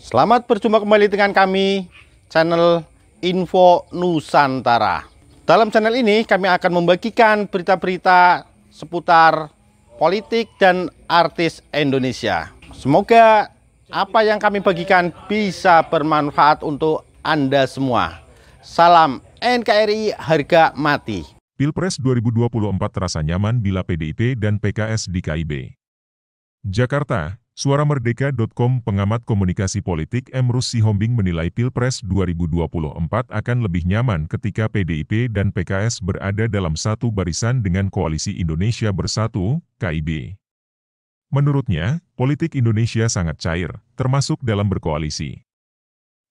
Selamat berjumpa kembali dengan kami, channel Info Nusantara. Dalam channel ini kami akan membagikan berita-berita seputar politik dan artis Indonesia. Semoga apa yang kami bagikan bisa bermanfaat untuk Anda semua. Salam NKRI harga mati. Pilpres 2024 terasa nyaman bila PDIP dan PKS di KIB. Jakarta, suaramerdeka.com pengamat komunikasi politik Emrus Sihombing menilai Pilpres 2024 akan lebih nyaman ketika PDIP dan PKS berada dalam satu barisan dengan Koalisi Indonesia Bersatu, KIB. Menurutnya, politik Indonesia sangat cair, termasuk dalam berkoalisi.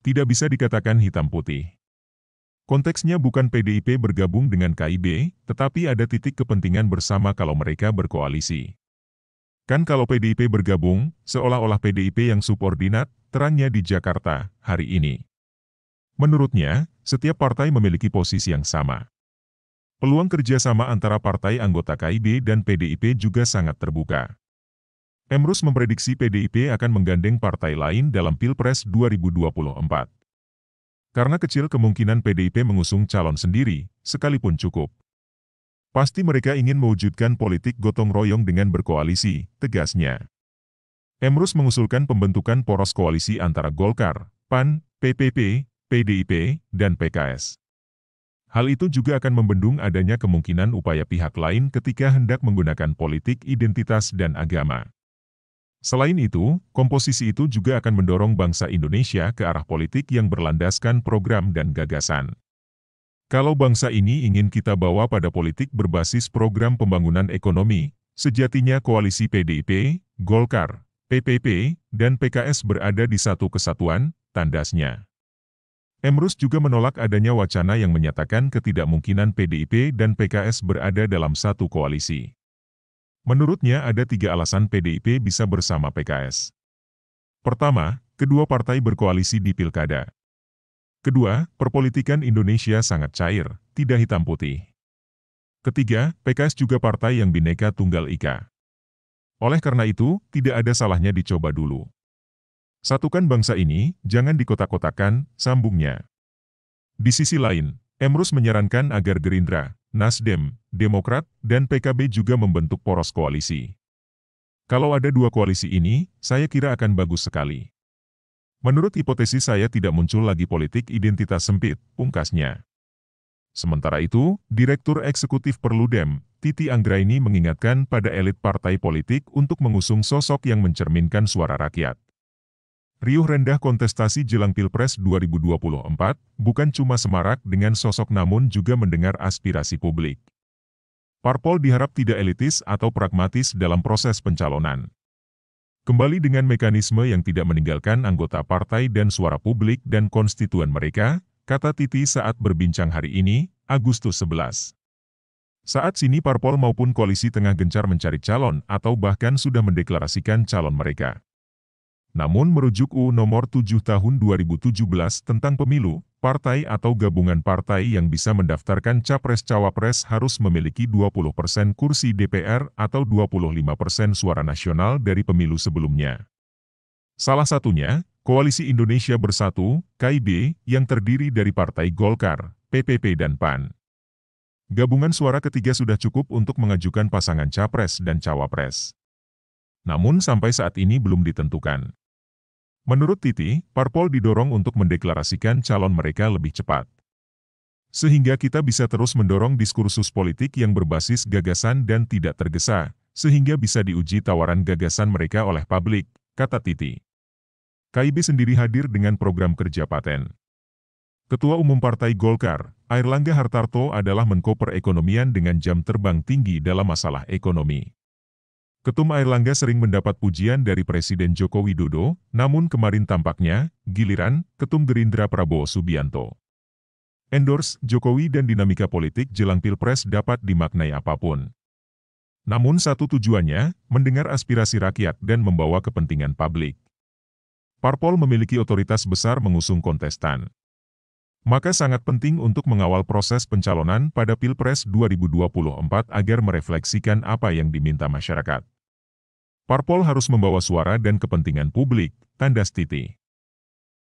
Tidak bisa dikatakan hitam putih. Konteksnya bukan PDIP bergabung dengan KIB, tetapi ada titik kepentingan bersama kalau mereka berkoalisi. Kan kalau PDIP bergabung, seolah-olah PDIP yang subordinat, terangnya di Jakarta, hari ini. Menurutnya, setiap partai memiliki posisi yang sama. Peluang kerjasama antara partai anggota KIB dan PDIP juga sangat terbuka. Emrus memprediksi PDIP akan menggandeng partai lain dalam Pilpres 2024. Karena kecil kemungkinan PDIP mengusung calon sendiri, sekalipun cukup. Pasti mereka ingin mewujudkan politik gotong royong dengan berkoalisi, tegasnya. Emrus mengusulkan pembentukan poros koalisi antara Golkar, PAN, PPP, PDIP, dan PKS. Hal itu juga akan membendung adanya kemungkinan upaya pihak lain ketika hendak menggunakan politik identitas dan agama. Selain itu, komposisi itu juga akan mendorong bangsa Indonesia ke arah politik yang berlandaskan program dan gagasan. Kalau bangsa ini ingin kita bawa pada politik berbasis program pembangunan ekonomi, sejatinya koalisi PDIP, Golkar, PPP, dan PKS berada di satu kesatuan, tandasnya. Emrus juga menolak adanya wacana yang menyatakan ketidakmungkinan PDIP dan PKS berada dalam satu koalisi. Menurutnya ada 3 alasan PDIP bisa bersama PKS. Pertama, kedua partai berkoalisi di pilkada. Kedua, perpolitikan Indonesia sangat cair, tidak hitam putih. Ketiga, PKS juga partai yang Bhinneka Tunggal Ika. Oleh karena itu, tidak ada salahnya dicoba dulu. Satukan bangsa ini, jangan dikotak-kotakan, sambungnya. Di sisi lain, Emrus menyarankan agar Gerindra, Nasdem, Demokrat, dan PKB juga membentuk poros koalisi. Kalau ada 2 koalisi ini, saya kira akan bagus sekali. Menurut hipotesis saya tidak muncul lagi politik identitas sempit, pungkasnya. Sementara itu, Direktur Eksekutif Perludem, Titi Anggraini mengingatkan pada elit partai politik untuk mengusung sosok yang mencerminkan suara rakyat. Riuh rendah kontestasi jelang Pilpres 2024, bukan cuma semarak dengan sosok namun juga mendengar aspirasi publik. Parpol diharap tidak elitis atau pragmatis dalam proses pencalonan. Kembali dengan mekanisme yang tidak meninggalkan anggota partai dan suara publik dan konstituen mereka, kata Titi saat berbincang hari ini, Agustus 11. Saat sini parpol maupun koalisi tengah gencar mencari calon atau bahkan sudah mendeklarasikan calon mereka. Namun merujuk UU Nomor 7 Tahun 2017 tentang pemilu, partai atau gabungan partai yang bisa mendaftarkan capres-cawapres harus memiliki 20% kursi DPR atau 25% suara nasional dari pemilu sebelumnya. Salah satunya, Koalisi Indonesia Bersatu, KIB, yang terdiri dari Partai Golkar, PPP dan PAN. Gabungan suara ketiga sudah cukup untuk mengajukan pasangan capres dan cawapres. Namun sampai saat ini belum ditentukan. Menurut Titi, parpol didorong untuk mendeklarasikan calon mereka lebih cepat. Sehingga kita bisa terus mendorong diskursus politik yang berbasis gagasan dan tidak tergesa, sehingga bisa diuji tawaran gagasan mereka oleh publik, kata Titi. KIB sendiri hadir dengan program kerja paten. Ketua Umum Partai Golkar, Airlangga Hartarto adalah Menko Perekonomian dengan jam terbang tinggi dalam masalah ekonomi. Ketum Airlangga sering mendapat pujian dari Presiden Joko Widodo, namun kemarin tampaknya, giliran, Ketum Gerindra Prabowo Subianto. Endorse Jokowi dan dinamika politik jelang Pilpres dapat dimaknai apapun. Namun satu tujuannya, mendengar aspirasi rakyat dan membawa kepentingan publik. Parpol memiliki otoritas besar mengusung kontestan. Maka sangat penting untuk mengawal proses pencalonan pada Pilpres 2024 agar merefleksikan apa yang diminta masyarakat. Parpol harus membawa suara dan kepentingan publik, tandas Titi.